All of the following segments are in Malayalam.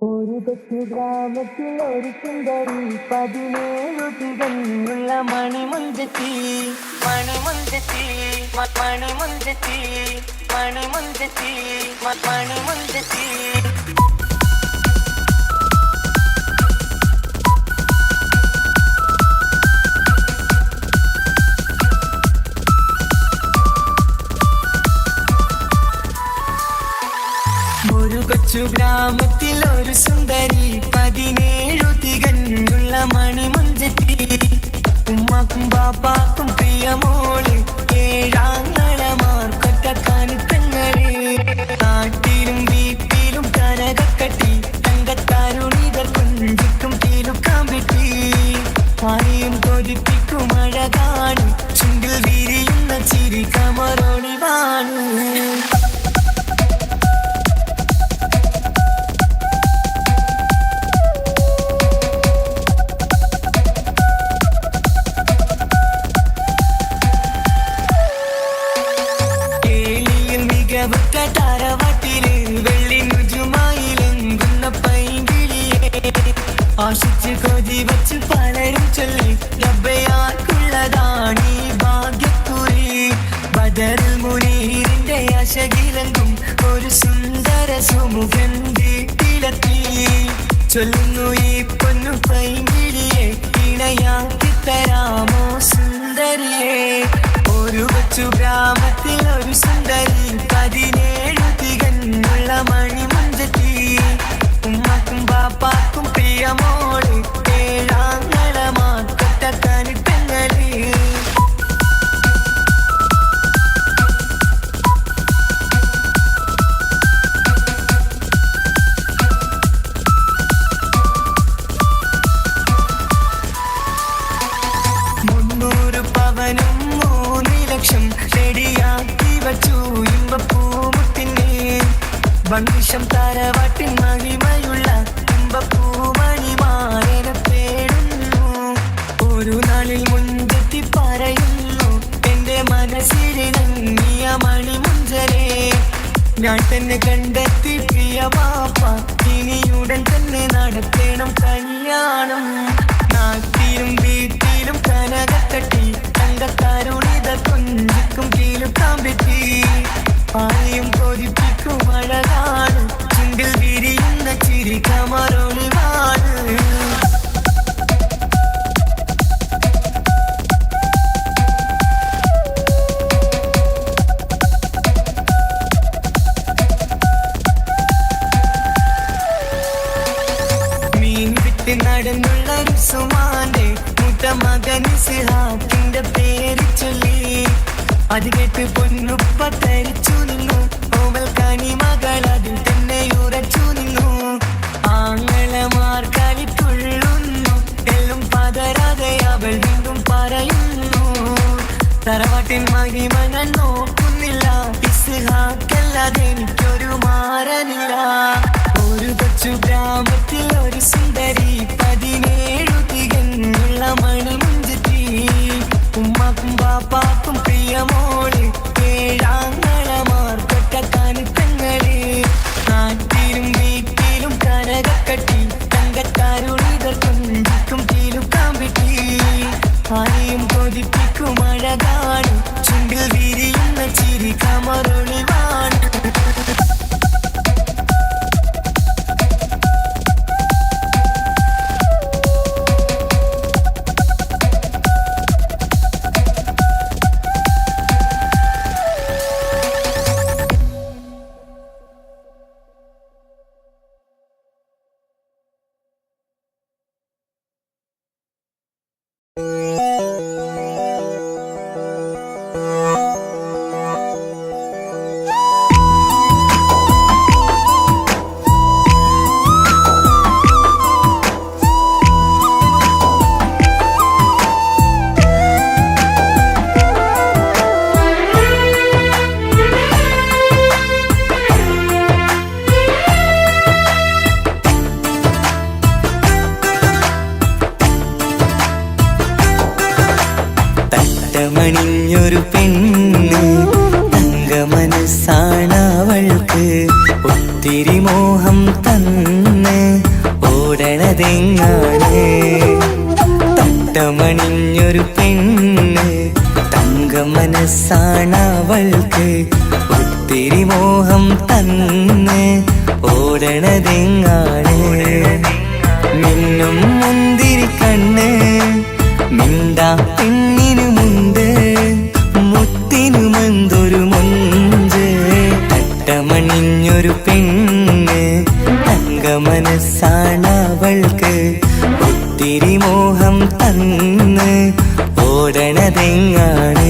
ഒരു കൊച്ചു ഗ്രാമത്തിൽ ഒരു സുന്ദരി 17 തികഞ്ഞുള്ള മണിമുഞ്ചത്തി മണിമുഞ്ചത്തി മണിമുഞ്ചത്തി മണിമുഞ്ചത്തി മണിമുഞ്ചത്തി ഒരു കൊച്ചു ഗ്രാമത്തിൽ ഒരു സുന്ദരി 17 തികഞ്ഞുള്ള മണിമുഞ്ചത്തി ഉമ്മാക്കും ബാപ്പാക്കും പ്രിയമോള് ഏഴാങ്ങളമാർക്കൊറ്റക്കാനിത്തങ്ങളെ നാട്ടിലും വീട്ടിലും കനകക്കട്ടി തങ്കത്താരുണികൾ കൊഞ്ചിക്കും തീലുക്കാൻ പറ്റി ആരെയും കൊതിപ്പിക്കും അഴകാണ് ചുണ്ടിൽ വിരിയുന്ന ചിരി കമറൊളിവാണ് താരവാട്ടില് വെള്ളി നുജുമായിലെങ്കുന്ന പൈങ്കിളിയെ ആശിച്ച് കൊതി വച്ച് പലരും ചൊല്ലി റബ്ബയാർക്കുള്ളതാണീ ഭാഗ്യക്കുറി ബദറുൽ മുനീറിന്റെ അശകിലങ്കും ഒരു സുന്ദര സുമുഖൻ വീട്ടിലെത്തി ചൊല്ലുന്നു ഈ പൊന്നു പൈങ്കിളിയെ ഇണയാക്കി തരാമോ സുന്ദരിയെ ഒരു കൊച്ചു ഗ്രാമത്തിൽ ഒരു സുന്ദരി 17 തികഞ്ഞുള്ള മണിമുഞ്ചത്തി ഉമ്മാക്കും ബാപ്പാക്കും പ്രിയമോള് ഏഴാങ്ങളമാർക്കൊറ്റക്കാനിത്തങ്ങളെ പവനും 3 ലക്ഷം റെഡിയാക്കി വച്ചു ഇമ്പപ്പൂമുത്തിനെ ഭംഗിഷം താരവാട്ടിൻ മഹിമയുള്ള ഇമ്പപ്പൂമണിമാരനെ തേടുന്നു ഒരു നാളിൽ മുഞ്ചത്തി പറയുന്നു എന്റെ മനസ്സിലിണങ്ങിയ മണിമുഞ്ചരെ ഞാൻ തന്നെ കണ്ടെത്തി പ്രിയ ബാപ്പ ഇനിയുടൻ തന്നെ നടത്തണം കല്യാണം നാട്ടിലും വീട്ടിലും കനകക്കട്ടി തങ്കത്താരുണിത കൊഞ്ചിക്കും തീലുക്കാൻ പറ്റി ആരെയും കൊതിപ്പിക്കും അഴകാണ് ചുണ്ടിൽ വിരിയുന്ന ചിരി കമറൊളിവാണ് മീൻ വിട്ട് നടന്നുള്ള സുമാന്റെ മുത്ത മകൻ ഇസ്ഹാഖിന്റെ പേര് ചൊല്ലി അത് കേട്ട് പൊന്നുപ്പ തരിച്ചു നിന്നു ഓവൽ കനി മകൾ അതിൽ തന്നെ ഉറച്ചു നിന്നു ആങ്ങളമാർ കളിത്തുള്ളുന്നു എല്ലും പതരാതെ അവൾ വീണ്ടും പറയുന്നു തറവാട്ടിൻ മഹിമ ഞാൻ നോക്കുന്നില്ല ഇസ്ഹാഖല്ലാതെ എനിക്കൊരു മാറനില്ല ഒരു കൊച്ചു ഗ്രാമത്തിൽ ഒരു സുന്ദരി 17 തികഞ്ഞുള്ള മണിമുഞ്ചത്തി ഉമ്മാക്കും ബാപ്പാക്കും പ്രിയമോള് ഏഴാങ്ങളമാർക്കൊറ്റക്കാനിത്തങ്ങളെ നാട്ടിലും വീട്ടിലും കനകക്കട്ടി തങ്കത്താരുണികൾ കൊഞ്ചിക്കും തീലുക്കാൻ പറ്റി ആരെയും കൊതിപ്പിക്കും അഴകാണ് ചുണ്ടിൽ വിരിയുന്ന ചിരി കമറൊളിവാണ് മണിഞ്ഞൊരു പെണ്ണ് തങ്ക മനസ്സാണവൾക്ക് ഒത്തിരി മോഹം തന്ന് ഓടണതെങ്ങാണ് തട്ടമണിഞ്ഞൊരു പെണ്ണ് തങ്ക മനസ്സാണവൾക്ക് ഒത്തിരി മോഹം തന്ന് ഓടണതെങ്ങാണ് മിന്നും മുന്തിരി കണ്ണ് മിണ്ടാ പെണ്ണിനുമുണ്ട് മുത്തിനുമെന്തൊരു മുഞ്ച് തട്ടമണിഞ്ഞൊരു പെണ്ണ് തങ്ക മനസ്സാണവൾക്ക് ഒത്തിരി മോഹം തന്ന് ഓടണതെങ്ങാണ്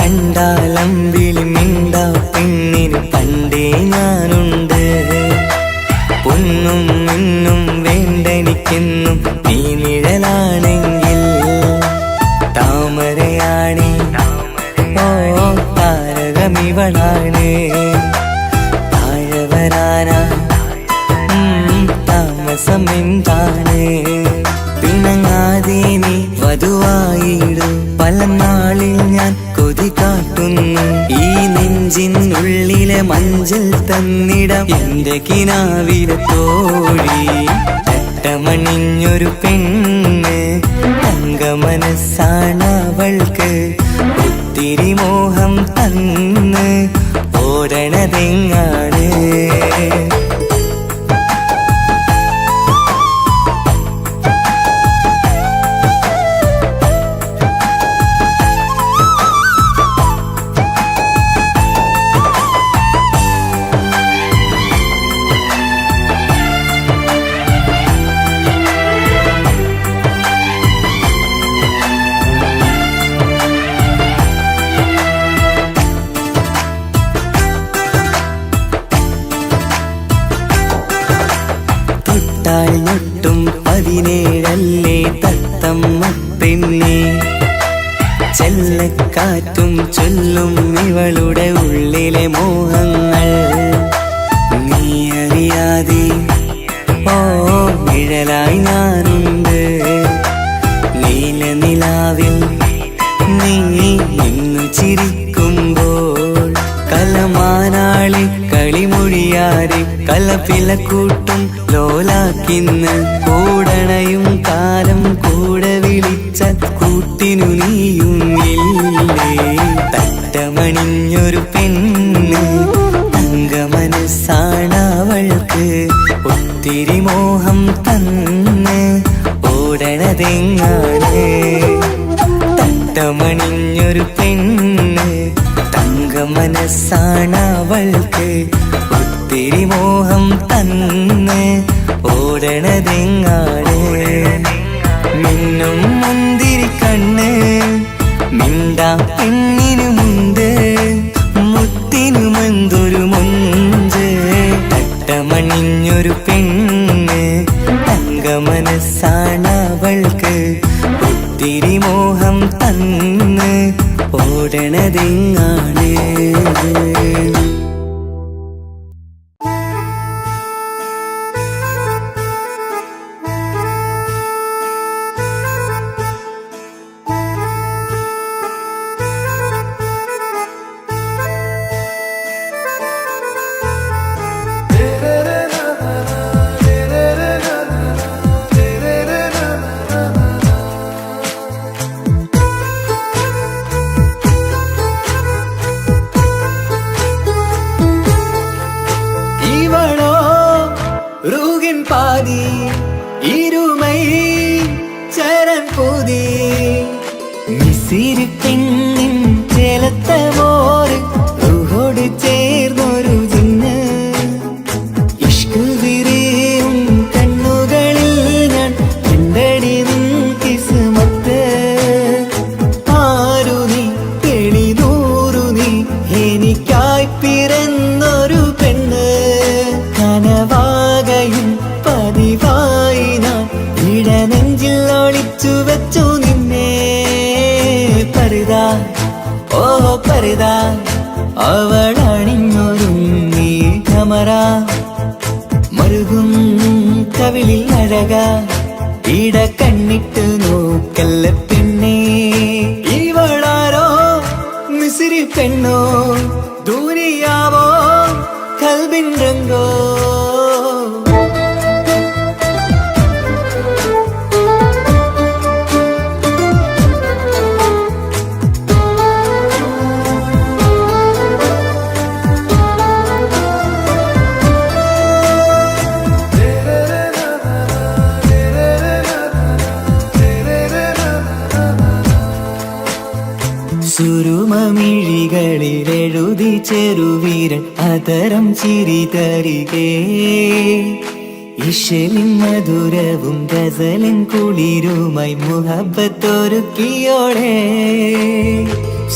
കണ്ടാലമ്പിളി മിണ്ടാ പെണ്ണിന് പണ്ടേ ഞാനുണ്ട് പൊന്നും മിന്നും വേണ്ടെനിക്കെന്നും നീ നിഴലാണെങ്കിൽ താമരയാണി ഓ താരകമിവളാണ് താഴെ വരാനാ താമസം എന്താണ് പിണങ്ങാതെ നീ വധുവായിടും പല നാളിൽ ഞാൻ കൊതി കാട്ടുന്നു ഈ നെഞ്ചിനുള്ളിലെ മഞ്ചൽ തന്നിടം എന്റെ കിനാവിലെ തോഴി തട്ടമണിഞ്ഞൊരു പെണ്ണ് തങ്ക മനസ്സാണവൾക്ക് ഒത്തിരി മോഹം തന്ന് ഓടണതെങ്ങാണ് ൊട്ടും 17 തത്തമ്മ പെണ്ണെ ചെല്ലക്കാറ്റും ചൊല്ലും ഇവളുടെ ഉള്ളിലെ മോഹങ്ങൾ നീ അറിയാതെ ഓ നിഴലായി ഞാനുണ്ട് നീല നിലാവിൽ നീ ഇന്നു ചിരിക്കുമ്പോൾ കലമാനാളി കളിമൊഴിയാതെ കലപ്പിലക്കൂട്ടും ലോലാക്കിന്ന് കൂടണയും കാലം കൂടെ വിളിച്ച കൂട്ടിനു നീയും ഇല്ലേ തട്ടമണിഞ്ഞൊരു പെണ്ണ് തങ്ക മനസ്സാണവൾക്ക് ഒത്തിരി മോഹം തന്ന് ഓടണതെങ്ങാണ് തട്ടമണിഞ്ഞൊരു പെണ്ണ് തങ്ക മനസ്സാണവൾക്ക് ഒത്തിരി മോഹം തന്ന് ഓടണതെങ്ങാണ് മിന്നും മുന്തിരി കണ്ണ് മിണ്ടാ പെണ്ണിനുമുണ്ട് മുത്തിനുമെന്തൊരു മുഞ്ച് തട്ടമണിഞ്ഞൊരു പെണ്ണ് തങ്ക മനസ്സാണവൾക്ക് ഒത്തിരി മോഹം തന്ന് ഓടണതെങ്ങാണ് பாதி இருமை சரண் போதி மிசிறு பெண்ணின் ചേലത്തെ മോര് റൂഹോട് ചേർന്നൊരു ജിന്ന് ഇഷ്ക് വിരിയും കണ്ണുകളിൽ ഞാൻ കണ്ടടി നിൻ കിസ്മത്ത് ആരു നീ തെളിനൂറു നീ എനിക്കായി പിറന്നൊരു പെണ്ണ് കനവാകെ പരിതാ അവൾ അണിഞ്ഞൊരുങ്ങി കമറ മരുകും കവിളിൽ അഴക ഇട കണ്ണിട്ട് നോക്കല്ല പെണ്ണേ ഇവളാരോ മിസിരി പെണ്ണോ ദൂരിയാവോ കൽബിൻ രംഗോ സുരുമമിഴികളിലെഴുതി ചെറുവീരൻ അതരം ചിരി തരികേ ഇശലിൻ മധുരവും ഗസലിൻ കുളിരുമായി മുഹബത്തൊരുക്കിയോളെ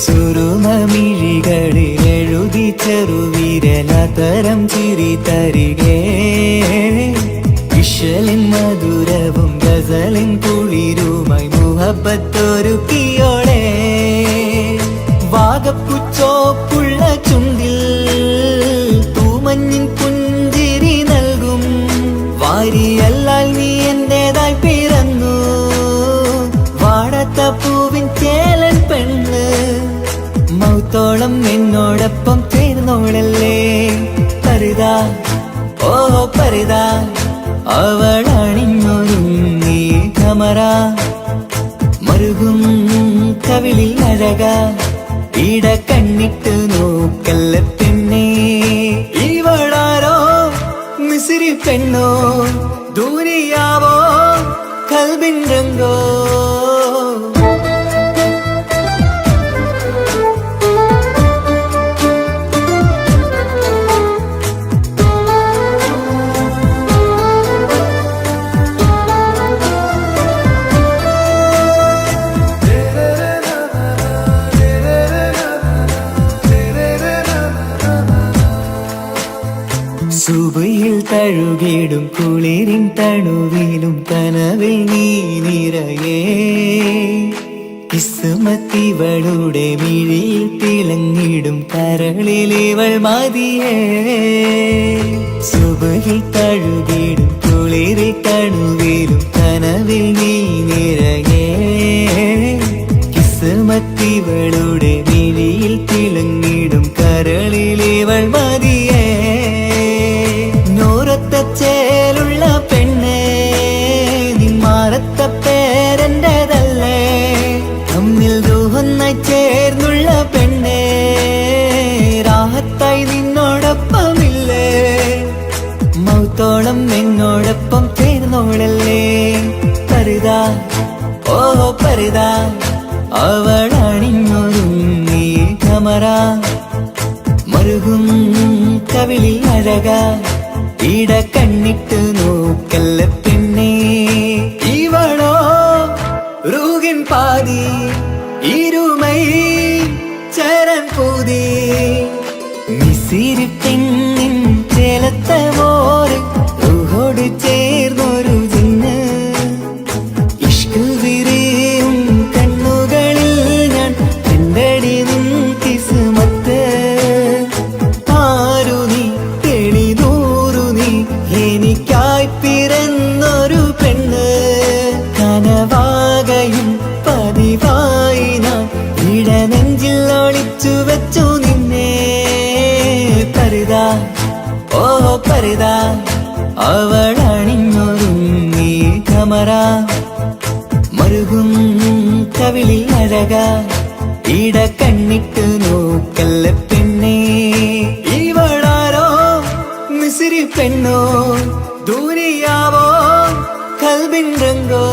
സുരുമമിഴികളിലെഴുതി ചെറുവീരൻ അതരം ചിരി തരികേ ഇശലിൻ മധുരവും ഗസലിൻ കുളിരുമായി മുഹബത്തൊരുക്കിയോളെ വാഗപ്പുച്ചോപ്പുള്ള ചുണ്ടിൽ തൂമഞ്ഞിൻ പുഞ്ചിരി നൽകും വാരിയല്ലാൽ നീ എന്റേതായി പിറന്നു വാടാത്ത പൂവിൻ ചേലൻ പെണ്ണ് മൗത്തോളം എന്നോടൊപ്പം ചേർന്നോളല്ലേ പരിതാ ഓ പരിതാ അവൾ അണിഞ്ഞൊരുങ്ങി കമറ മരുകും കവിളിൽ അഴക ഇട കണ്ണിട്ട് നോക്കല്ല പെണ്ണേ ഇവളാരോ മിസിരി പെണ്ണോ ദൂരിയാവോ കൽബിൻ രംഗോ സുബയിൽ തഴുകിടും കുളിരിൻ തണുവിലും കനവിൽ നീ നിറയേ കിസ്മത്തിവളുടെ മിഴിയിൽ തിളങ്ങിടും കരളിലിവൾ മതിയേ സുബയിൽ തഴുകിടും കുളിരിൽ തണുവിലും കനവിൽ നീ നിറയേ കിസ്മത്തിവളുടെ മിഴിയിൽ തിളങ്ങിടും കരളിലിവൾ മതിയേ ചേലുള്ള പെണ്ണേ നിന്മാറത്ത പേരെന്റേതല്ലേ തമ്മിൽ ദൂഹൊന്നായി ചേർന്നുള്ള പെണ്ണേ രാഹത്തായി നിന്നോടൊപ്പമില്ലേ മൗത്തോളം എന്നോടൊപ്പം ചേർന്നോളല്ലേ പരിതാ ഓ പരിതാ അവൾ അണിഞ്ഞൊരുങ്ങി കമറ മരുകും കവിളിൽ അഴക ഇട കണ്ണിട്ട് നോക്കല്ല പെണ്ണേ ഇവളോ റൂഹിൻ പാതി ഇരുമൈ ചരൻ പൂതി മിസിരി പെണ്ണിൻ ചേലത്ത മോര് റൂഹോട് ചേർന്നൊരു ജിന്ന് ഇഷ്ക് വിരിയും കണ്ണുകളിൽ ഞാൻ കണ്ടടി നിൻ കിസ്മത്ത് ആരു നീ എനിക്കായി പിറന്നൊരു പെണ്ണ് കനവാകയും പതിവായി ഞാൻ ഇടനെഞ്ചിൽ ഒളിച്ചു വെച്ചു നിന്നെ പരിതാ ഓ പരിതാ അവൾ അണിഞ്ഞൊരുങ്ങി കമറ മരുകും കവിളിൽ അഴക ഇട കണ്ണിട്ട് നോക്കല്ല പെണ്ണേ ഇവളാരോ മിസിരി പെണ്ണോ ദൂരിയാവോ കൽബിൻ രംഗോ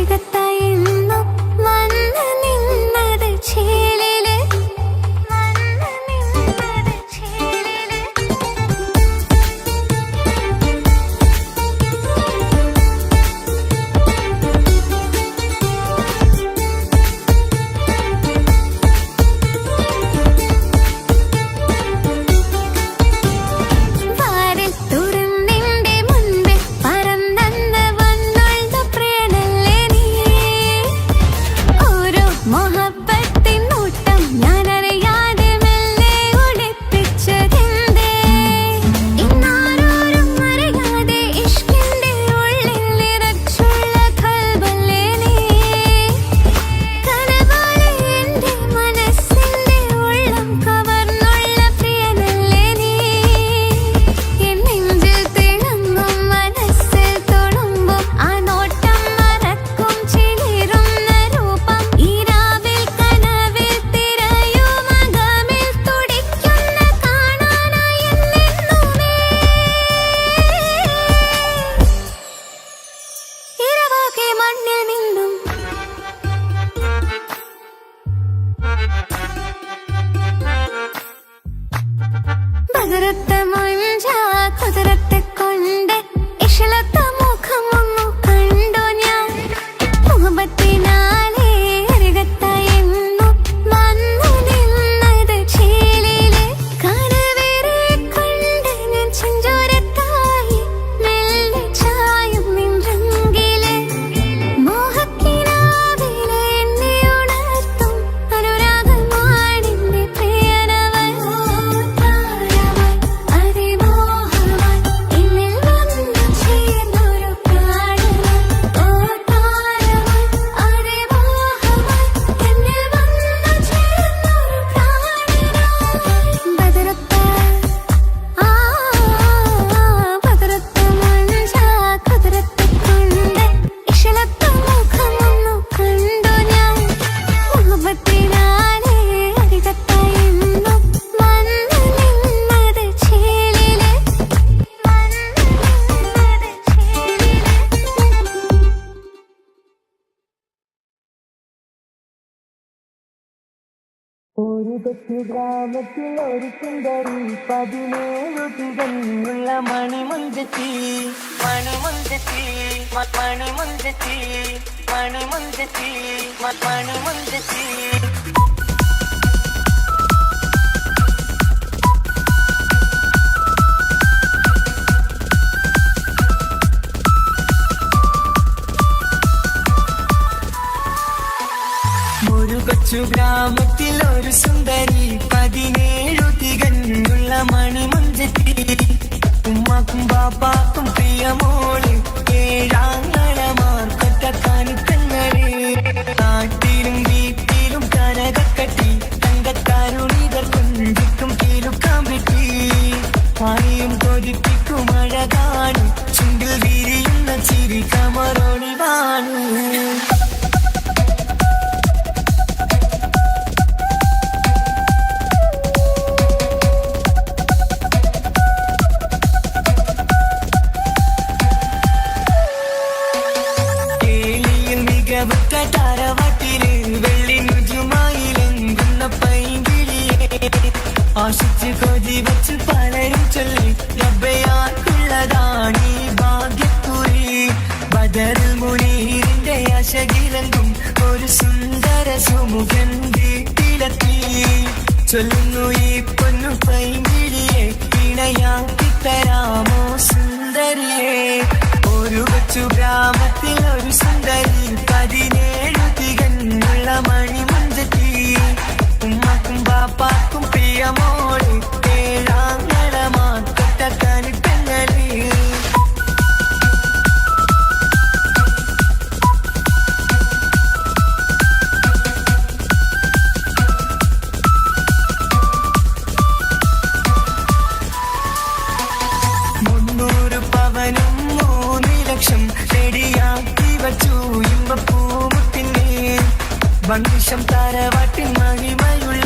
അരികത്തായെന്നു വന്നു നിന്നത് ചേലില് കുതിരത്തെ മഞ്ച കുതിരത്തെ കൊണ്ട് ഇഷളത്തെ മുഖമൊന്നു കണ്ടു ഞാൻ മുഹബത്തിനാലേ അരികത്തായെന്നു വന്നു നിന്നത് ചേലില് കനവേറെ കൊണ്ട് ഞാൻ ചെഞ്ചോരത്തായി മെല്ലെ ചായും നിൻറങ്കില് മോഹക്കിനാവിലെ എന്നെ ഉണർത്തും അനുരാഗമാണിന്റെ പ്രിയനവൻ ഒരു കൊച്ചു ഗ്രാമത്തിൽ ഒരു സുന്ദരി 17 തികഞ്ഞുള്ള മണിമുഞ്ചത്തി മണിമുഞ്ചത്തി മണിമുഞ്ചത്തി മണിമുഞ്ചത്തി മണിമുഞ്ചത്തി ഒരു കൊച്ചു ഗ്രാമത്തിൽ ഒരു സുന്ദരി 17 തികഞ്ഞുള്ള മണിമുഞ്ചത്തി ഉമ്മാക്കും ബാപ്പാക്കും പ്രിയമോള് ഏഴാങ്ങളമാർക്കൊറ്റക്കാനിത്തങ്ങളെ നാട്ടിലും വീട്ടിലും കനകക്കട്ടി തങ്കത്താരുണികൾ കൊഞ്ചിക്കും കീലുക്കാൻ പറ്റി പായും കൊതിപ്പിക്കും അഴകാണ് ചുണ്ടിൽ വിരിയുന്ന ചിരി കമറൊളിവാണ് താരവാട്ടില് വെള്ളി നുജുമായിലെങ്കുന്ന പൈങ്കിളിയെ ആശിച്ച് കൊതി വച്ച് പലരും ചൊല്ലി റബ്ബയാർക്കുള്ളതാണീ ഭാഗ്യക്കുറി ബദറുൽ മുനീറിന്റെ അശകിലങ്കും ഒരു സുന്ദര സുമുഖൻ വീട്ടിലെത്തി ചൊല്ലുന്നു ഈ പൊന്നു പൈങ്കിളിയെ ഇണയാക്കി തരാമോ സുന്ദരിയെ ഒരു കൊച്ചു ഗ്രാമത്തിൽ ഒരു സുന്ദരി 17 തികഞ്ഞുള്ള മണിമുഞ്ചത്തി ഉമ്മാക്കും ബാപ്പാക്കും പ്രിയമോള് ഏഴാങ്ങളമാർക്കൊറ്റക്കാനിത്തങ്ങളെ പവനും 3 ലക്ഷം റെഡിയാക്കി വച്ചു ഇമ്പപ്പൂമുട്ടിനെ വണ്ടിഷം താരവാട്ടിൻ മഹിമയുള്ള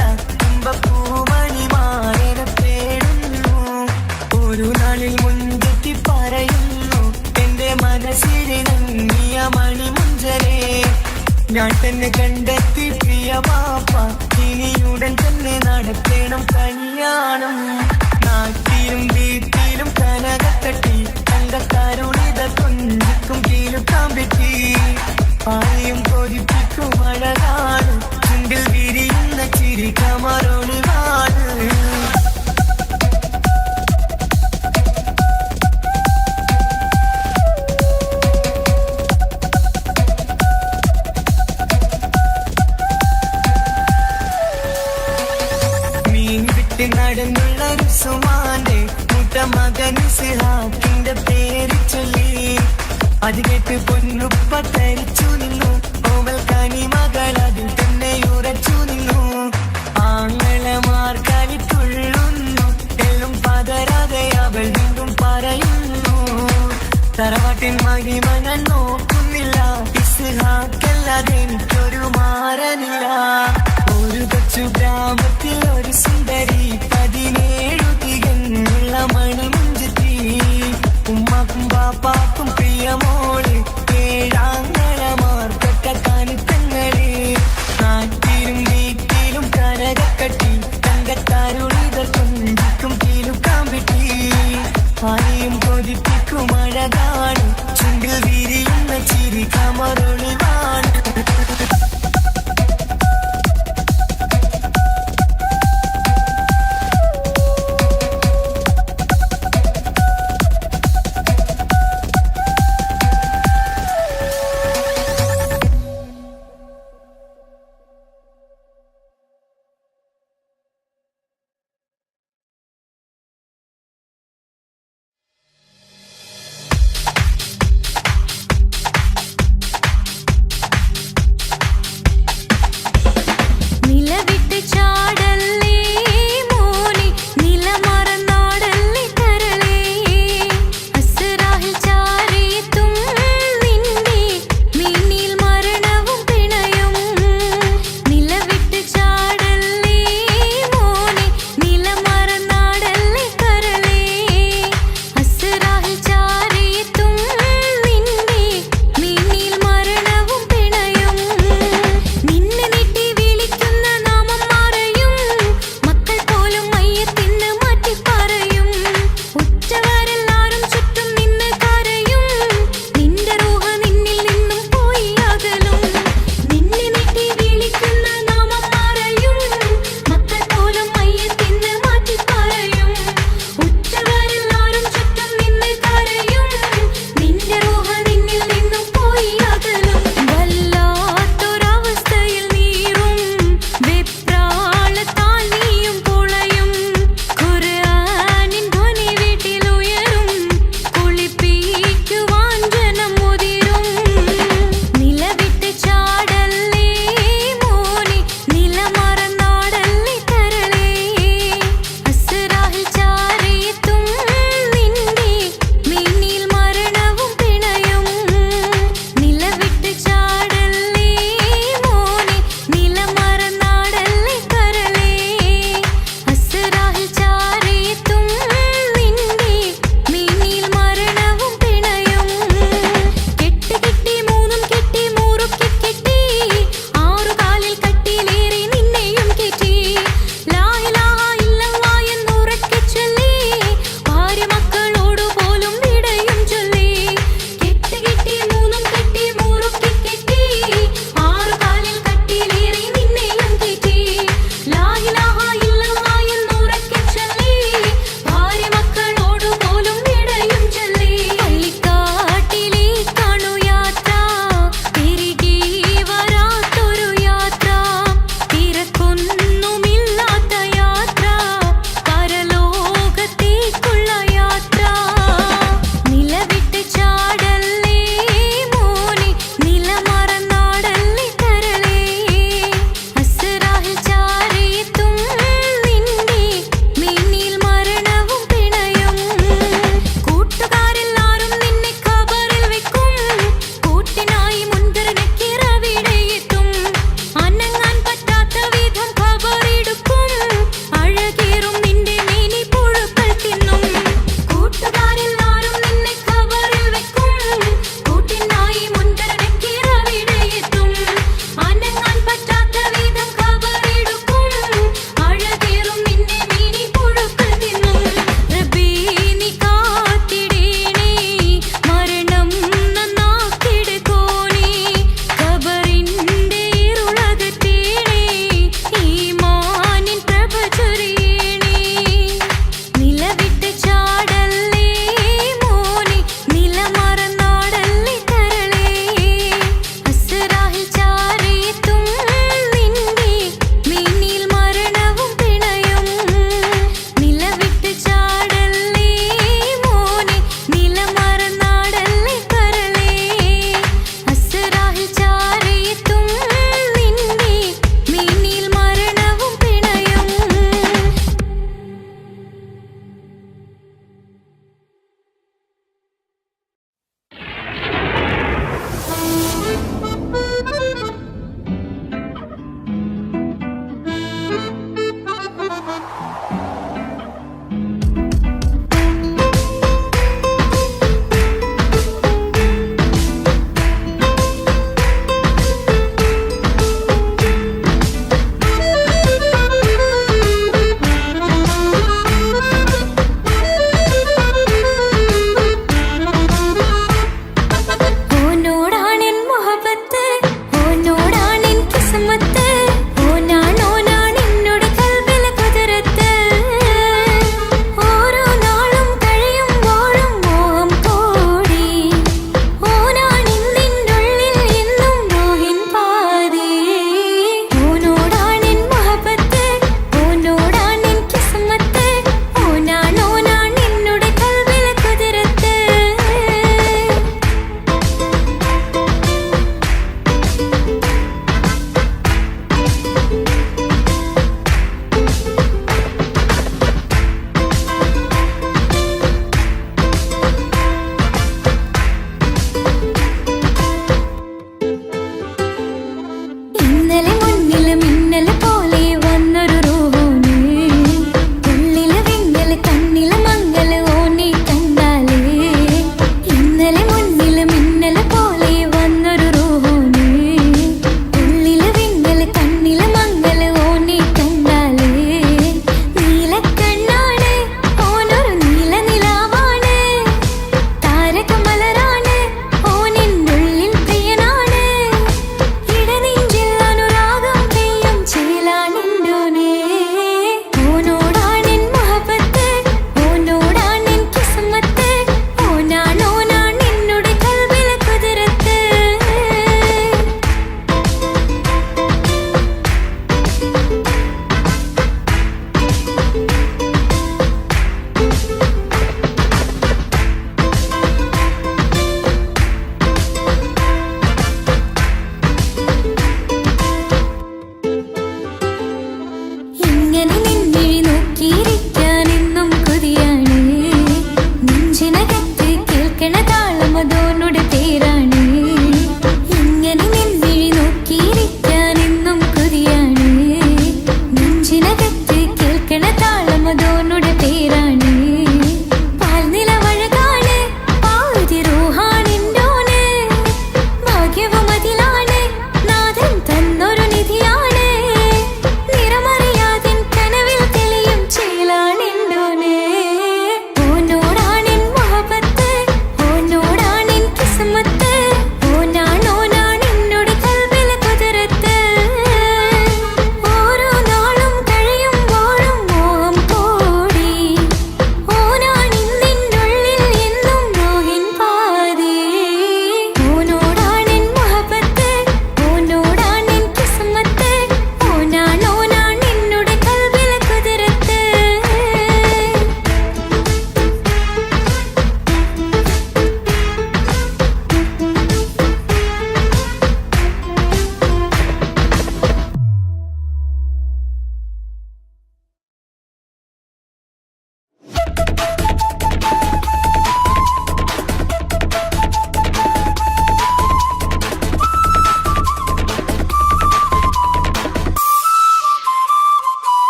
ഇമ്പപ്പൂമണിമാരെ തേടുന്നു ഒരു നാളിൽ മുഞ്ചത്തി പറയുന്നു എന്റെ മനസ്സിലിണങ്ങിയ മണിമുഞ്ചരെ ഞാൻ തന്നെ കണ്ടെത്തി പ്രിയ വാപ്പ ഇനിയുടൻ തന്നെ നടത്തേണം കല്യാണം നാട്ടിലും വീട്ടിലും കനകത്തട്ടി തങ്കത്താരുണിത കൊഞ്ചിക്കും കീലുക്കാൻ പറ്റി പായും കൊതിപ്പിക്കും അഴകാണ് ചുണ്ടിൽ വിരിയുന്ന ചിരി കമറൊളിവാണ് നടന്നുള്ള സുമാന്റെ മുട്ട മകൻ സിഹാക്കിന്റെ പേര് ചൊല്ലി അത് കേട്ട് പൊന്നുപ്പ തരിച്ചു നിന്നു ഓവൽ കനി മകൾ അതിൽ തന്നെ ഉറച്ചു നിന്നു ആങ്ങളമാർ കളിത്തുള്ളുന്നു എല്ലും പതരാതെ അവൾ വീണ്ടും പറയുന്നു തറവാട്ടിൻ മഹിമ ഞാൻ നോക്കുന്നില്ല ഇസ്ഹാക്കല്ലാതെ എനിക്കൊരു മാറനില്ല ഒരു കൊച്ചു ഗ്രാമത്തിൽ ഒരു സുന്ദരി 17 തികഞ്ഞുള്ള മണിമുഞ്ചത്തി ഉമ്മാക്കും ബാപ്പാക്കും പ്രിയമോള് ഏഴാങ്ങളമാർ തൊട്ട കാണിത്തങ്ങള് നാട്ടിലും വീട്ടിലും കനകക്കട്ടി തങ്കത്താരുളിത കൊഞ്ചിക്കും കീലുക്കാൻ പറ്റി ആരെയും കൊതിപ്പിക്കും അഴകാണ് ചുണ്ടിൽ വിരിയുന്ന ചിരി കമറൊളിവാണ്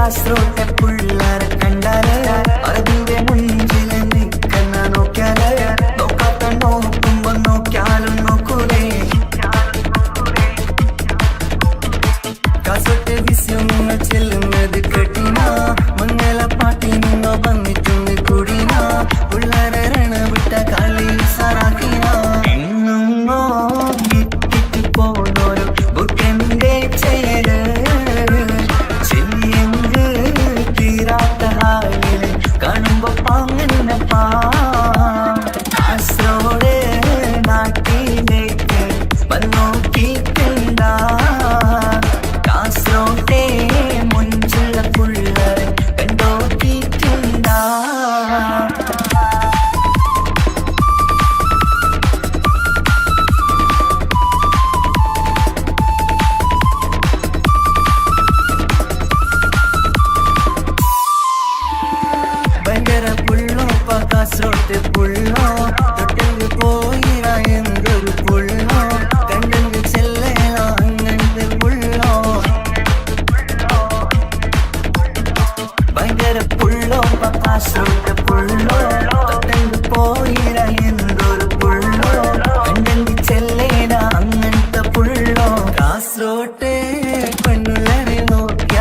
കാസർഗോട്ടെ പിള്ളേരെ കണ്ടാല് അതിന്റെ മുഞ്ചില് നിൽക്കുന്ന നോക്കിയാല് നോക്കാത്ത നോക്കുമ്പോ നോക്കിയാലും നോക്കൂലേ കാസർഗോട്ടെ വിസ്യം നിങ്ങൾ ചെല്ലുന്നത് കെട്ടിന മംഗല പാട്ടി നിന്നോ വന്നിട്ടുണ്ട് കുടിന പിള്ളേരെ രണ വിട്ട കളി സാറാക്കിന എന്നും നോക്കിട്ട് പോണോരു ബുക്കന്റെ ചേര് ചെല്ലിയെങ്ക് തീരാത്ത ഹാലില് കാണുമ്പോ പാങ്ങനപ്പാ കാസർഗോഡ് നാട്ടിലേക്ക് വന്നോക്കിട്ടുണ്ട കാസർഗോട്ടെ മുഞ്ചുള്ള പിള്ളേരെ കണ്ടോക്കിട്ടുണ്ട ഭയങ്കര പുള്ളോ കാസർഗോട്ടെ പുള്ളോ തൊട്ടെങ്കിൽ പോയിര എന്തൊരു പുള്ളോ കണ്ടെങ്കിൽ ചെല്ലലോ അങ്ങനത്തെ പുള്ളോ ഭയങ്കര പുള്ളോ കാസർഗോട്ടെ പുള്ളോ തൊട്ടെങ്കിൽ പോയിര എന്തൊരു പുള്ളോ കണ്ടെങ്കിൽ ചെല്ലല അങ്ങനത്തെ പുള്ളോ കാസർഗോട്ടെ പെണ്ണുള്ളരെ നോക്കിയ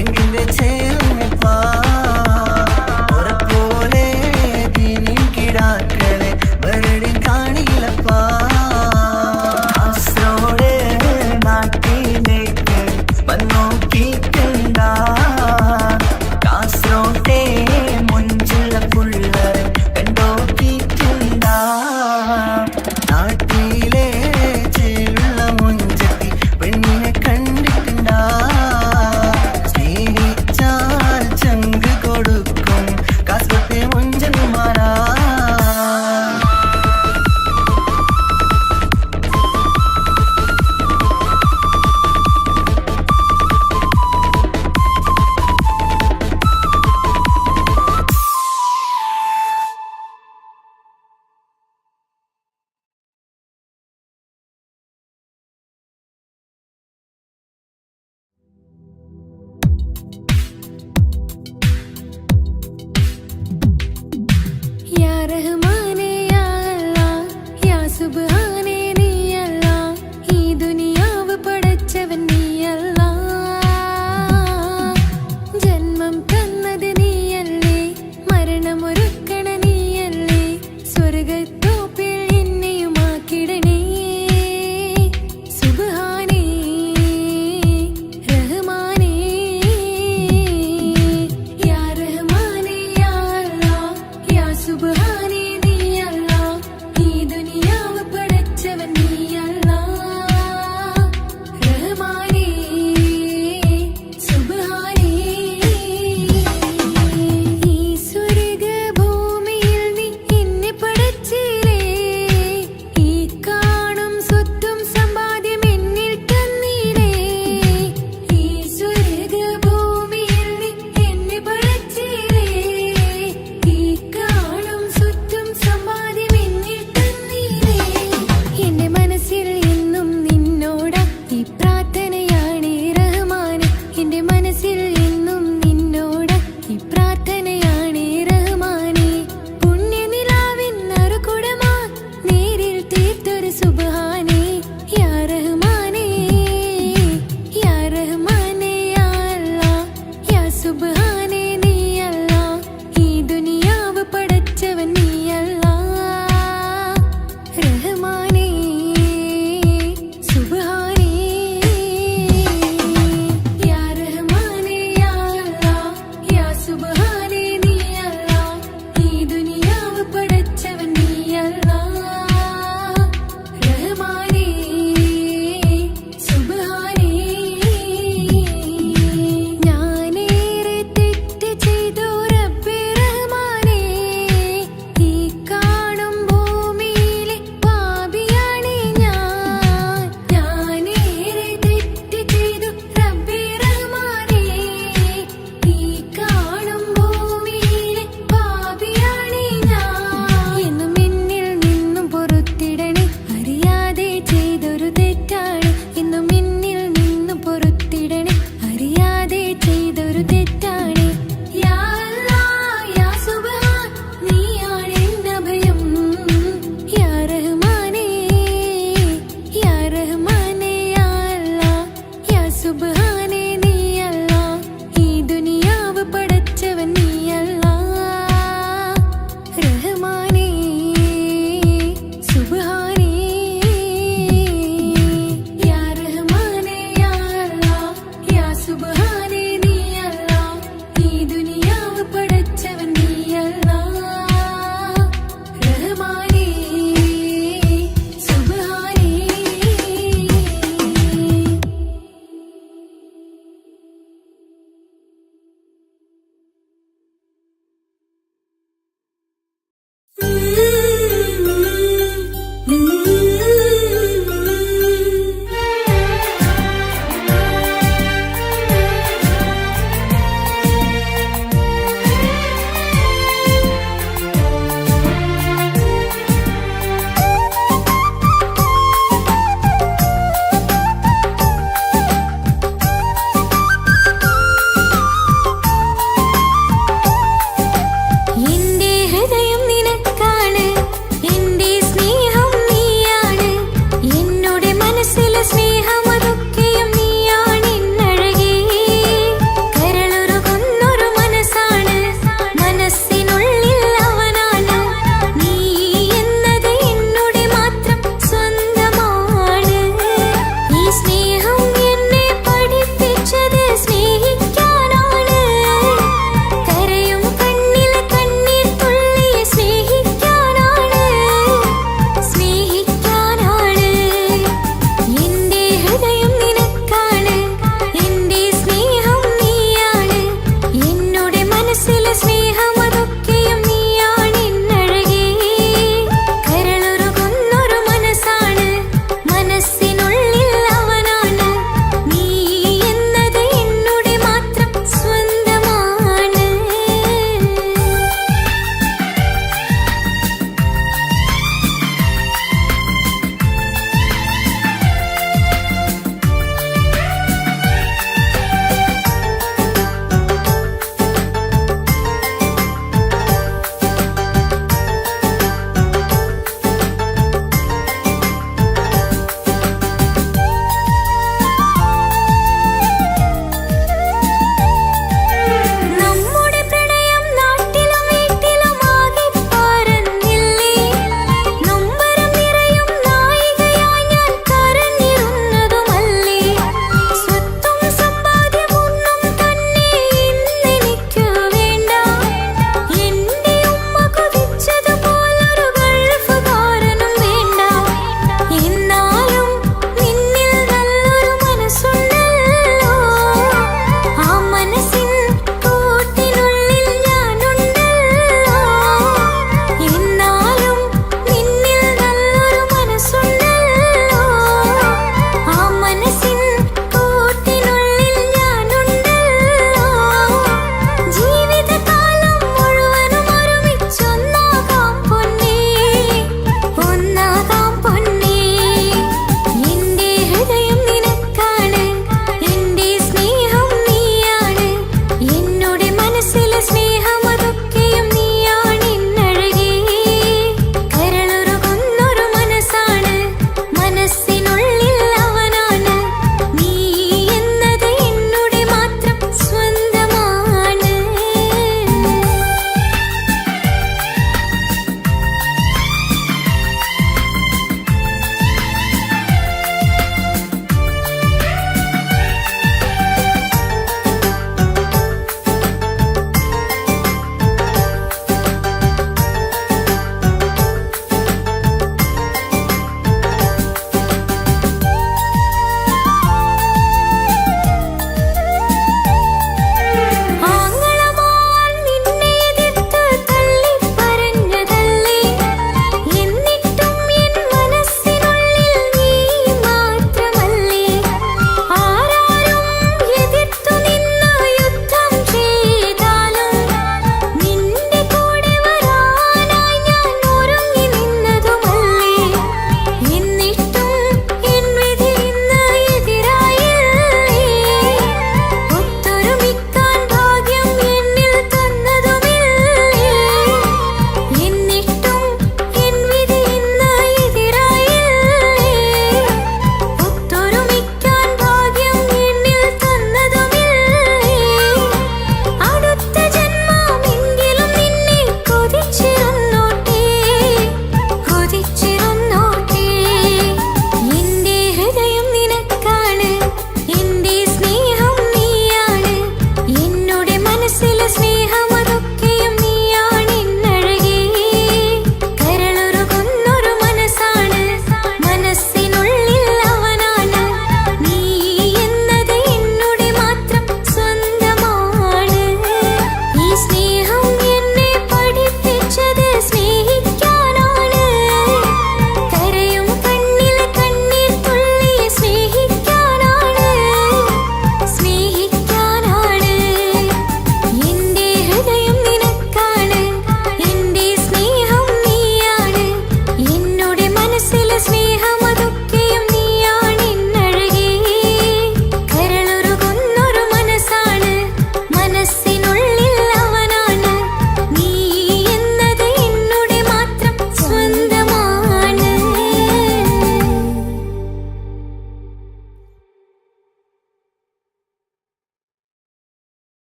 എങ്കിന്റെ ചേർന്നിപ്പാ കാസർഗോഡ് നാട്ടിലേക്ക് വന്നോക്കിട്ടുണ്ട കാസർഗോട്ടെ മുഞ്ച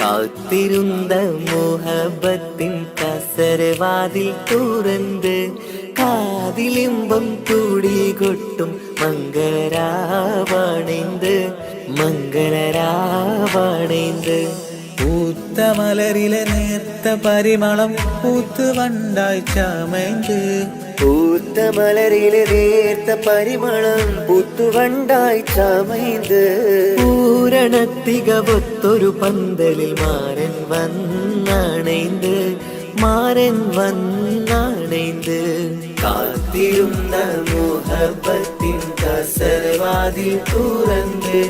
കാത്തിരുന്ന മോഹബത്തിൻ കസരവാതിൽ തുറന്ന് കാതിലിമ്പം കൂടി കൊട്ടും മംഗളരാവണൈந்து മംഗളരാവണൈந்து പൂത്ത മലരിലെ നേർത്ത പരിമളം പൂത്ത് വണ്ടായി ചമൈந்து പൂത്ത മലരിലെ നേർത്ത പരിമളം പൂത്തുവണ്ടായി ചമൈந்து പൂരണത്തികവൊത്തൊരു പന്തലിൽ മാരൻ വന്നണൈந்து മാരൻ വന്നണൈந்து കാത്തിരുന്ന മോഹബത്തിൻ കസരവാതിൽ തുറന്ന്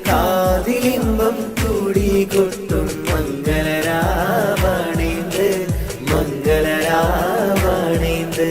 കാതിലിമ്പം കൂടി കൊട്ടും മംഗളരാവണൈந்து മംഗളരാവണൈந்து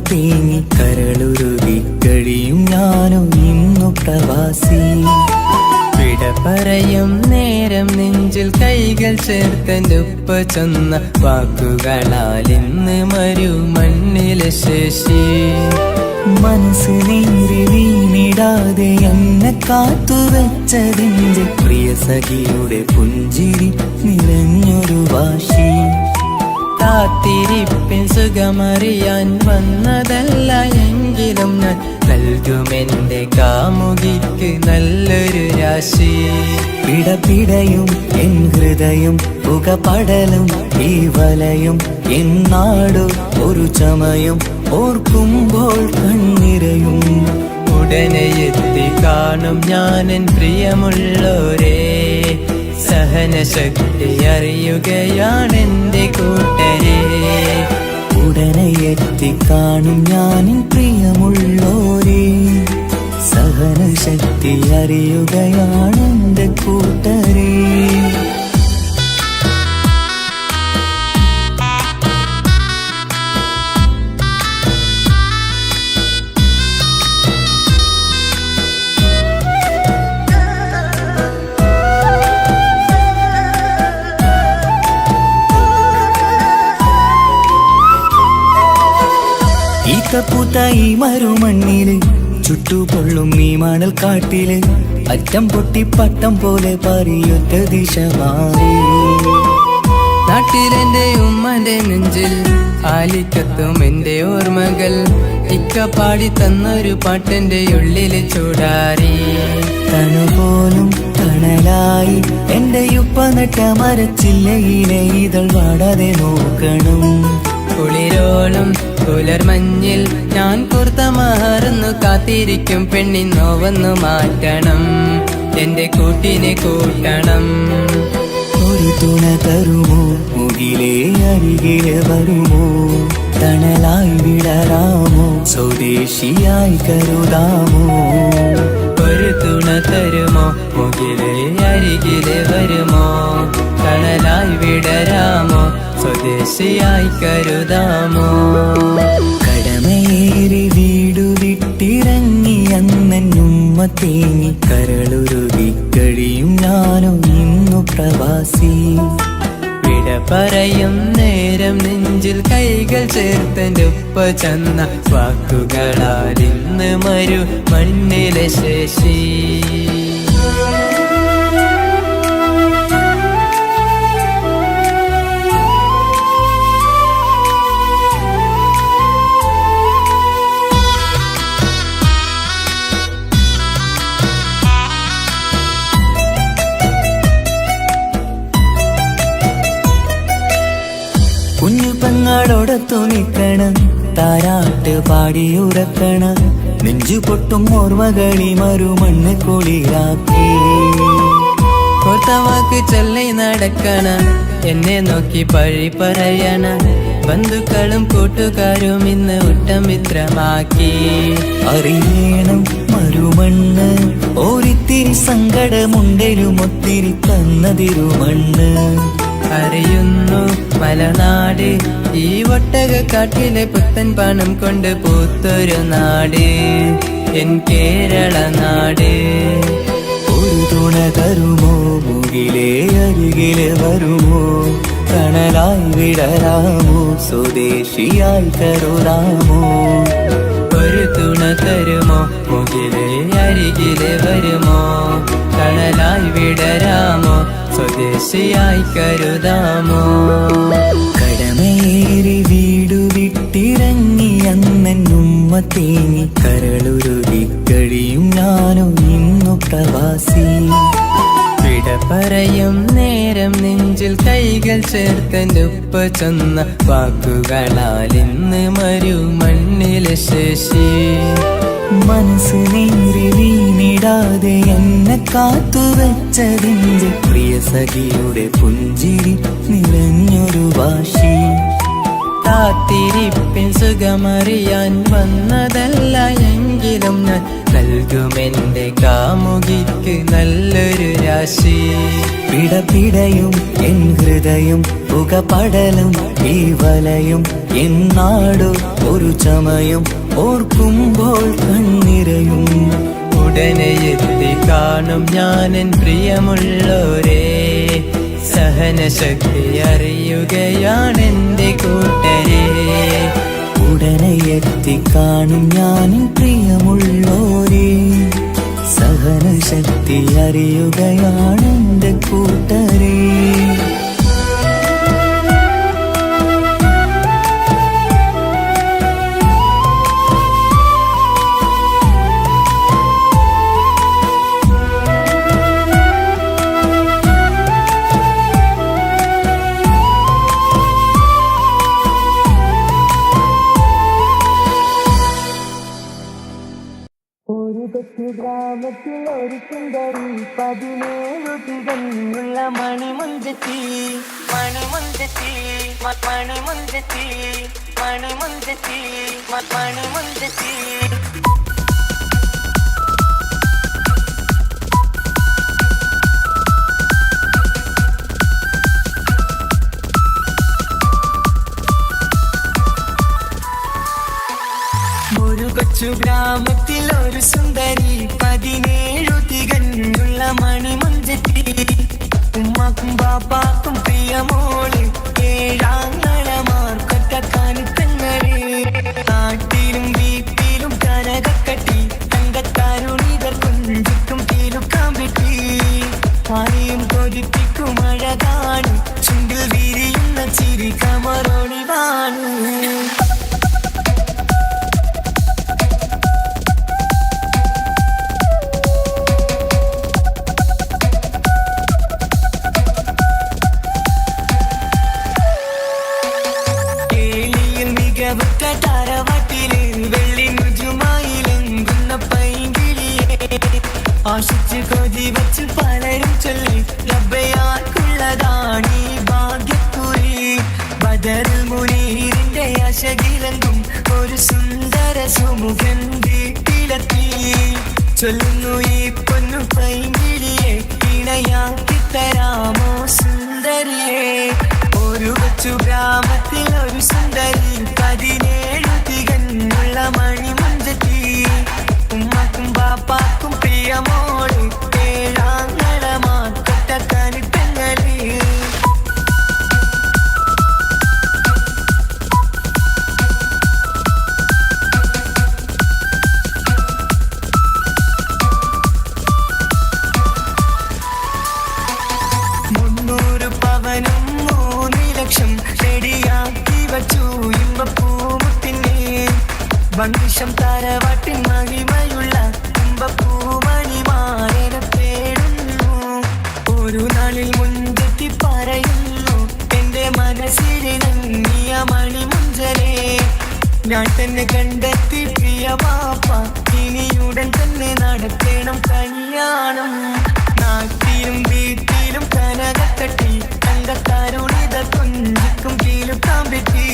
തേങ്ങി കരളുരുകി കഴിയും ഞാനും ഇന്നു പ്രവാസി. വിട പറയും നേരം നെഞ്ചിൽ കൈകൾ ചേർത്തെന്റെ ഉപ്പ ചെന്ന വാക്കുകളാൽ ഇന്ന് മരു മണ്ണിലെ ശേഷി. മനസ്സ് നീറി വീണിടാതെ എന്നെ കാത്തുവെച്ചതിന്റെ പ്രിയ സഖിയുടെ പുഞ്ചിരി നിറഞ്ഞൊരു വാശി. കാത്തിരിപ്പിൻ സുഖമറിയാൻ വന്നതല്ല എങ്കിലും ഞാൻ നൽകുമെന്റെ കാമുകിക്ക് നല്ലൊരു രാശി. പിടപിടയും എൻ ഹൃദയം പുകപടലും ഈ വലയും എന്നാടു ഒരു ചമയം ഓർക്കുമ്പോൾ കണ്ണിരയും. ഉടനെ എത്തി കാണും ഞാനെൻ പ്രിയമുള്ളോരേ, സഹനശക്തി അറിയുകയാണെന്റെ കൂട്ടരെ. ഉടനെ എത്തി കാണും ഞാനിൻ പ്രിയമുള്ളോരേ, സഹനശക്തി അറിയുകയാണെന്റെ കൂട്ടരെ. പൂത്ത ഈ മരുമണ്ണില് ചുട്ടുപൊള്ളും ഈ മണൽ കാട്ടില് അറ്റം പൊട്ടി പട്ടം പോലെ പറയൊറ്റ ദിശ മാറി. നാട്ടിലെന്റെ ഉമ്മന്റെ നെഞ്ചിൽ ആലിക്കത്തും എന്റെ ഓർമ്മകൾ ഇക്ക പാടി തന്നൊരു പാട്ടെന്റെ ഉള്ളില് ചൂടാറി. തണുപോലും തണലായി എന്റെ ഉപ്പ നട്ട മരച്ചില്ലയിലെ ഇതൾ വാടാതെ നോക്കണം. കുളിരോളം പുലർമഞ്ഞിൽ ഞാൻ കുർത്ത മാറുന്നു കാത്തിരിക്കും പെണ്ണിൻ നോവന്നു മാറ്റണം, എന്റെ കൂട്ടിനെ കൂട്ടണം. ഒരു തുണ തരുമോ, മുകിലേ അരികിലെ വരുമോ, തണലായി വിടരാമോ, സ്വദേശിയായി കരുതാമോ. ഒരു തുണ തരുമോ, മുകിലേ അരികിലെ വരുമോ, തണലായി വിടരാമോ, സ്വദേശിയായി കരുതാമോ. കടമയേറി വീടു വിട്ടിറങ്ങി അന്നുമ്മ തേങ്ങി കരളുരുകി കഴിയും ഞാനും ഇന്നു പ്രവാസി. വിട പറയും നേരം നെഞ്ചിൽ കൈകൾ ചേർത്തെന്റെ ഉപ്പ ചെന്ന വാക്കുകളാൽ ഇന്ന് മരു മണ്ണിലെ ശേഷി. കുഞ്ഞു പെങ്ങളോടൊത്തു നിൽക്കണ, താരാട്ട് പാടിയുറക്കണ, നെഞ്ചു പൊട്ടും ഓർമ്മകളി മറുമണ്ണ് കുളിരാക്കി. വാക്ക് ചൊല്ലി നടക്കണ, എന്നെ നോക്കി പഴി പറയണ, ബന്ധുക്കളും കൂട്ടുകാരും ഇന്ന് ഉറ്റമിത്രമാക്കി. അറിയണം മരുമണ്ണ് ഒരിത്തിരി സങ്കടമുണ്ടേലും ഒത്തിരി തന്നതിരുമണ്ണ്. അറിയുന്നു മലനാട് ഈ ഒട്ടകക്കാട്ടിലെ പുത്തൻ പണം കൊണ്ട് പൂത്തൊരു നാട് എൻ കേരള നാട്. ഒരു തുണ തരുമോ മുകിലേ അരികില് വരുമോ കണലായി വിടരാമോ സ്വദേശിയായി കരുതാമോ. ഒരു തുണ തരുമോ മുകിലേ അരികിലെ വരുമോ കണലായി വിടരാമോ സ്വദേശിയായി കരുതാമോ. കടമേറി വീടു വിട്ടിറങ്ങി അന്നുമ്മ തേങ്ങി കരളുരുകി കഴിയും ഞാനോ ഇന്നു പ്രവാസി. വിട പറയും നേരം നെഞ്ചിൽ കൈകൾ ചേർത്തൻ്റെ ഉപ്പ ചെന്ന വാക്കുകളാൽ ഇന്ന് മരുമണ്ണിലെ ശേഷി. മനസ്സ് നീറി വീണിടാതെ എന്നെ കാത്തുവെച്ചതിൻ്റെ പ്രിയ സഖിയുടെ പുഞ്ചിരി നിറഞ്ഞൊരു വാശി. കാത്തിരിപ്പിൻ സുഖമറിയാൻ വന്നതല്ല എങ്കിലും ഞാൻ നൽകുമെന്റെ കാമുകിക്ക് നല്ലൊരു രാശി. പിടപിടയും എൻ ഹൃദയം പുകപടലും ഈ വലയും എന്നാടോ ഒരു ചമയും ഓർക്കുമ്പോൾ കണ്ണിരയും. ഉടനെ എത്തി കാണും ഞാനെൻ പ്രിയമുള്ളോരേ സഹനശക്തി അറിയുകയാണെന്റെ കൂട്ടരെ. ഉടനെ എത്തിക്കാണും ഞാൻ പ്രിയമുള്ളോരേ സഹനശക്തി അറിയുകയാണെന്റെ കൂട്ടരേ. ഗ്രാമത്തിൽ ഒരു സുന്ദരി 17 തികഞ്ഞുള്ള മണിമുഞ്ചത്തി മണിമുഞ്ചത്തി മണിമുഞ്ചത്തി മണിമുഞ്ചത്തി മണിമുഞ്ചത്തി. ഒരു കൊച്ചു ഗ്രാമത്തിൽ ഒരു സുന്ദരി 17 തികഞ്ഞുള്ള മണിമുഞ്ചത്തി. ഉമ്മാക്കും ബാപ്പാക്കും പ്രിയമോള് 7 നാട്ടിലും വീട്ടിലും കനകക്കട്ടി തങ്കത്താരുണികൾ കൊഞ്ചിക്കും തീലുക്കാൻ പറ്റി. ആരെയും കൊതിപ്പിക്കും അഴകാണ് ചുണ്ടിൽ വിരിയുന്ന ചിരി കമറൊളിവാണ്. താരവാട്ടില് വെള്ളി നുജുമായിലെങ്കുന്ന പൈങ്കിളിയെ ആശിച്ച് കൊതി വച്ച് പലരും ചൊല്ലി ലഭ്യയാർക്കുള്ളതാണീ ഭാഗ്യക്കുറി. ബദറുൽ മുനീറിന്റെ അശകിലെങ്കും ഒരു സുന്ദര സുമുഖൻ വീട്ടിലെത്തി. ചൊല്ലുന്നു ഈ പൊന്നു പൈങ്കിളിയെ ഇണയാക്കി തരാമോ സുന്ദരിയെ. ഒരു കൊച്ചു ഗ്രാമത്തിൽ ഒരു സുന്ദരി 17 തികഞ്ഞുള്ള മണിമുഞ്ചത്തി. ഉമ്മാക്കും ബാപ്പാക്കും പ്രിയമോള് 7 കനിപ്പെങ്ങള്. റെഡിയാക്കി വച്ചു ഇമ്പപ്പൂമുട്ടിനെ. വണ്ടിഷം താരവാട്ടിൻ മഹിമയുള്ള ഇമ്പപ്പൂമണിമാരെ തേടുന്നു. ഒരു നാളിൽ മുഞ്ചെത്തി പറയുന്നു എന്റെ മനസ്സിലിണങ്ങിയ മണിമുഞ്ചരെ. ഞാൻ തന്നെ കണ്ടെത്തി പ്രിയ പാപ്പ ഇനിയുടൻ തന്നെ നടക്കണം കല്യാണം. നാട്ടിലും വീട്ടിലും കനകക്കട്ടി തങ്കത്താരുണിത കൊഞ്ചിക്കും കീലുക്കാൻ പറ്റി.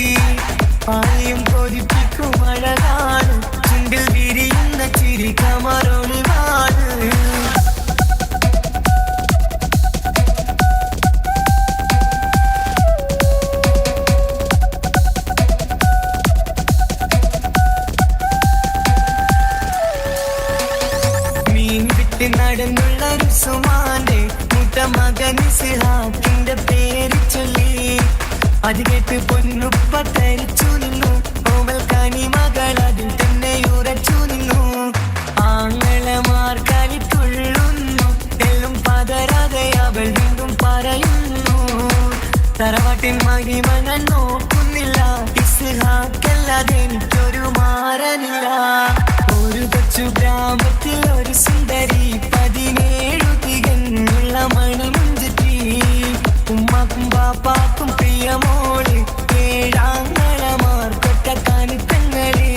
ആരെയും കൊതിപ്പിക്കും അഴകാണ് ചുണ്ടിൽ വിരിയുന്ന ചിരി കമറോളി. ഉസ്മാന്റെ മുട്ട മകൻ ഇസ്ഹാക്കിന്റെ പേര് ചൊല്ലി. അത് കേട്ട് പൊന്നുപ്പ തരിച്ചു നിന്നു. ഓവൽ കനി മകൾ അതിൽ തന്നെ ഉറച്ചു നിന്നു. ആങ്ങളമാർ കളി തുള്ളുന്നു. എല്ലും പതരാതെ അവൾ വീണ്ടും പറയുന്നു. തറവാട്ടിൻ മഹിമ ഞാൻ നോക്കുന്നില്ല. ഇസ്ഹാക്കല്ലാതെ എനിക്കൊരു മാറനില്ല. ഒരു കൊച്ചു ഗ്രാമത്തിൽ ഒരു സുന്ദരി 17 തികഞ്ഞുള്ള മണിമുഞ്ചത്തി. ഉമ്മാക്കും ബാപ്പാക്കും പ്രിയമോള് 7 ആങ്ങളമാർ കൊട്ടക്കാനിത്തങ്ങള്.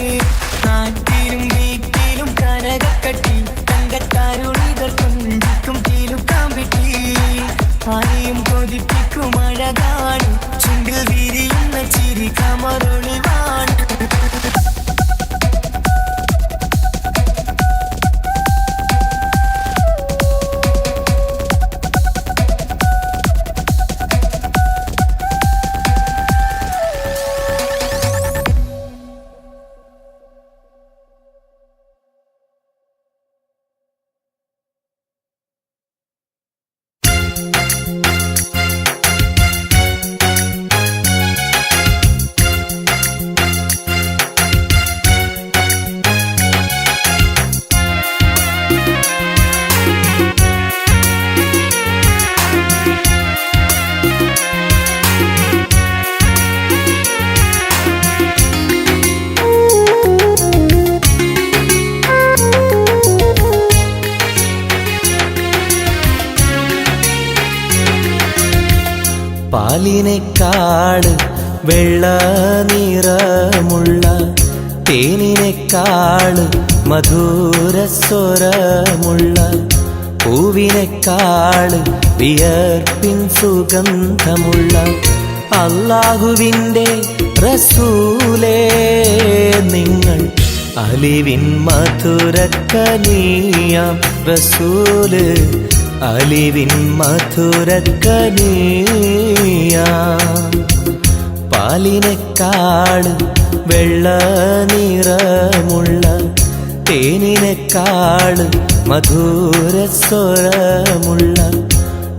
നാട്ടിലും വീട്ടിലും കനകക്കട്ടി തങ്കത്താരുളിതർ കൊഞ്ചിക്കും തീലുക്കാൻ പറ്റി. ആരെയും കൊതിപ്പിക്കും അഴകാണ്. ചുണ്ടിൽ വിരിയുന്ന ചിരി കമറൊളിവാണ്. പാലിനേക്കാള് വെള്ള നിറമുള്ള തേനിനേക്കാള് മധുരസ്വരമുള്ള പൂവിനേക്കാള് വിയർപ്പിൻ സുഗന്ധമുള്ള അല്ലാഹുവിൻ്റെ റസൂലേ നിങ്ങൾ അലിവിൻ മധുരക്കനിയാം റസൂല് അലിവിൻ മധുരക്കനിയാം പാലിനേക്കാള് വെള്ള നിറമുള്ള തേനിനേക്കാള് മധുരസ്വരമുള്ള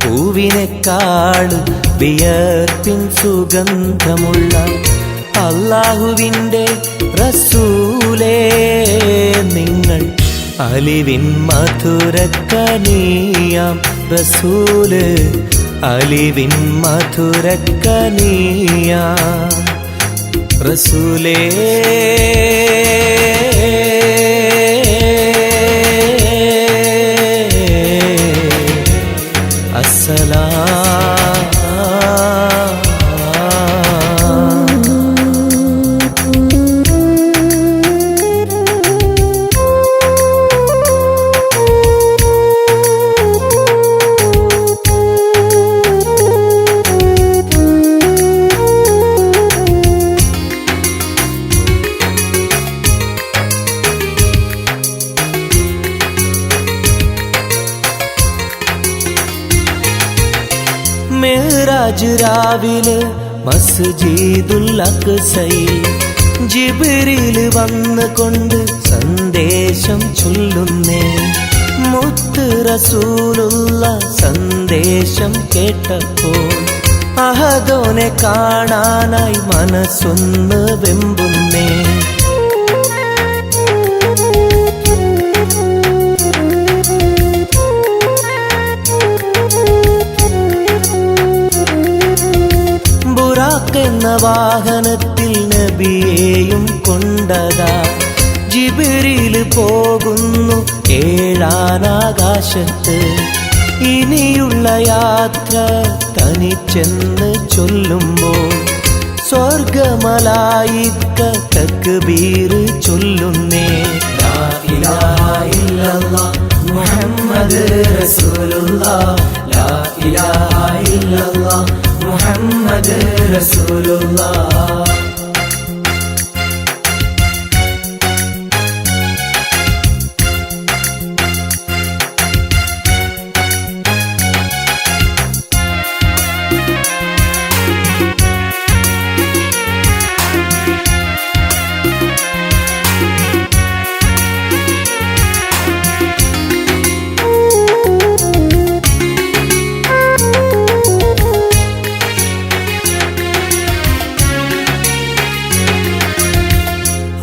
പൂവിനേക്കാള് വിയർപ്പിൻ സുഗന്ധമുള്ള അല്ലാഹുവിൻ്റെ റസൂലേ നിങ്ങൾ അലിവിൻ മധുരക്കനിയാം റസൂല് അലിവിൻ മധുരക്കനിയാം റസൂലേ മിഅ്റാജ് രാവിലെ മസ്ജിദുൽ അഖ്സയിൽ ജിബ്രീൽ വന്നുകൊണ്ട് സന്ദേശം ചൊല്ലുന്നേ. മുത്ത് റസൂലുള്ള സന്ദേശം കേട്ടപ്പോൾ അഹദോനെ കാണാനായി മനസ്സൊന്ന് വെമ്പുന്നേ. ബുറാഖ് എന്ന വാഹനത്തിൽ നബിയെയും കൊണ്ടതാ ജിബ്രീൽ പോകുന്നു 7-ാം ആകാശത്ത്. ഇനിയുള്ള യാത്ര തനിച്ചെന്ന് ചൊല്ലുമ്പോൾ സ്വർഗമലായിക്ക തക്ബീർ ചൊല്ലുന്നേ. ലാ ഇലാഹ ഇല്ലല്ലാഹ് മുഹമ്മദ് റസൂലുള്ളാഹ്, ലാ ഇലാഹ ഇല്ലല്ലാഹ് മുഹമ്മദ് റസൂലുള്ളാഹ്.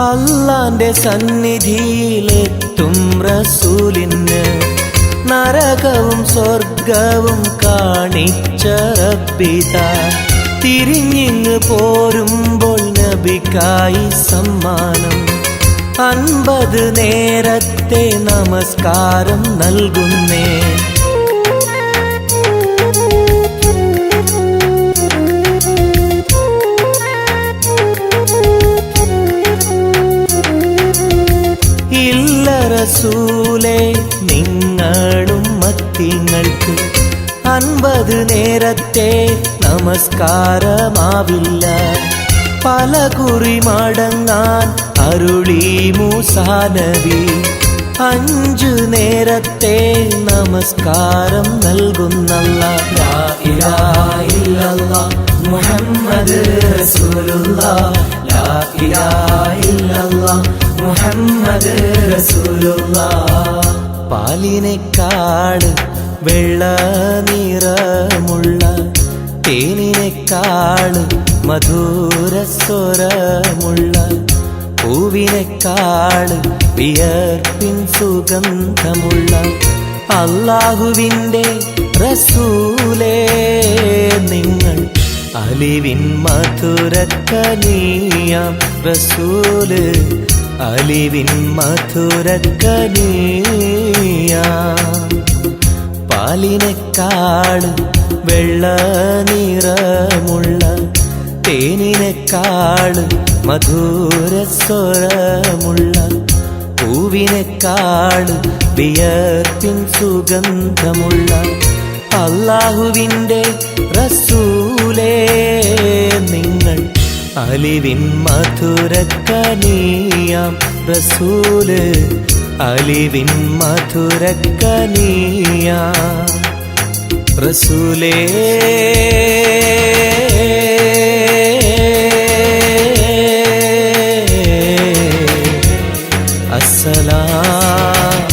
അല്ലാന്റെ സന്നിധിയിലെത്തും റസൂലിന് നരകവും സ്വർഗവും കാണിച്ച റബ്ബിത തിരിഞ്ഞിങ്ങ് പോരുമ്പോൾ നബിക്കായി സമ്മാനം 50 നേരത്തെ നമസ്കാരം നൽകുന്നേ. ഇല്ല റസൂലേ നിങ്ങളും മത്തിങ്ങൾക്ക് 50 നേരത്തെ നമസ്കാരമാവില്ല. പല കുറി മടങ്ങാൻ അരുളി മൂസാ നബി 5 നേരത്തെ നമസ്കാരം നൽകുന്നല്ലാഹ്. ലാ ഇലാഹ ഇല്ലല്ലാഹ് മുഹമ്മദ് റസൂലുള്ളാഹ്. ലാ ഇലാഹ ഇല്ലല്ലാഹ് മുഹമ്മദ് റസൂലുള്ളാഹ്. പാലിനേക്കാൾ വെള്ള നിറമുള്ള തേനിനേക്കാൾ മധുരസ്വരമുള്ള പൂവിനേക്കാൾ വിയർപ്പിൻ സുഗന്ധമുള്ള അല്ലാഹുവിൻ്റെ റസൂലേ നിങ്ങൾ അലിവിൻ മധുരക്കനിയാം റസൂല്. അലിവിൻ മധുരക്കനിയാം. പാലിനേക്കാൾ വെള്ള നിറമുള്ള തേനിനേക്കാൾ മധുരസ്വരമുള്ള പൂവിനേക്കാൾ വിയർപ്പിൻ സുഗന്ധമുള്ള അല്ലാഹുവിൻ്റെ റസൂലേ നിങ്ങൾ അലിവിൻ മധുരക്കനിയാം റസൂല്. അലിവിൻ മധുരക്കനിയാം റസൂലേ. السلام